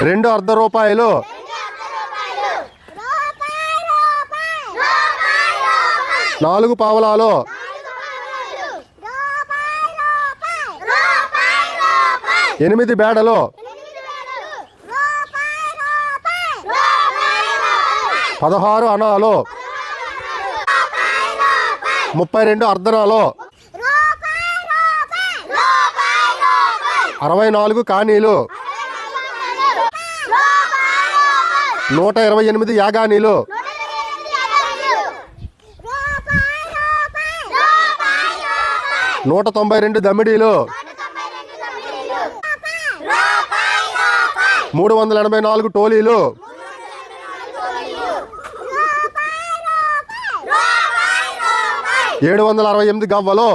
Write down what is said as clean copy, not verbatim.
2 అర్ధ రూపాయలు 4 పావలాలు 8 బేడలు 16 అనాలు 32 అర్ధనాలు 64 కానీలు 128 యాగానీలు 192 దమిడీలు 384 టోలీలు 768 గవ్వలు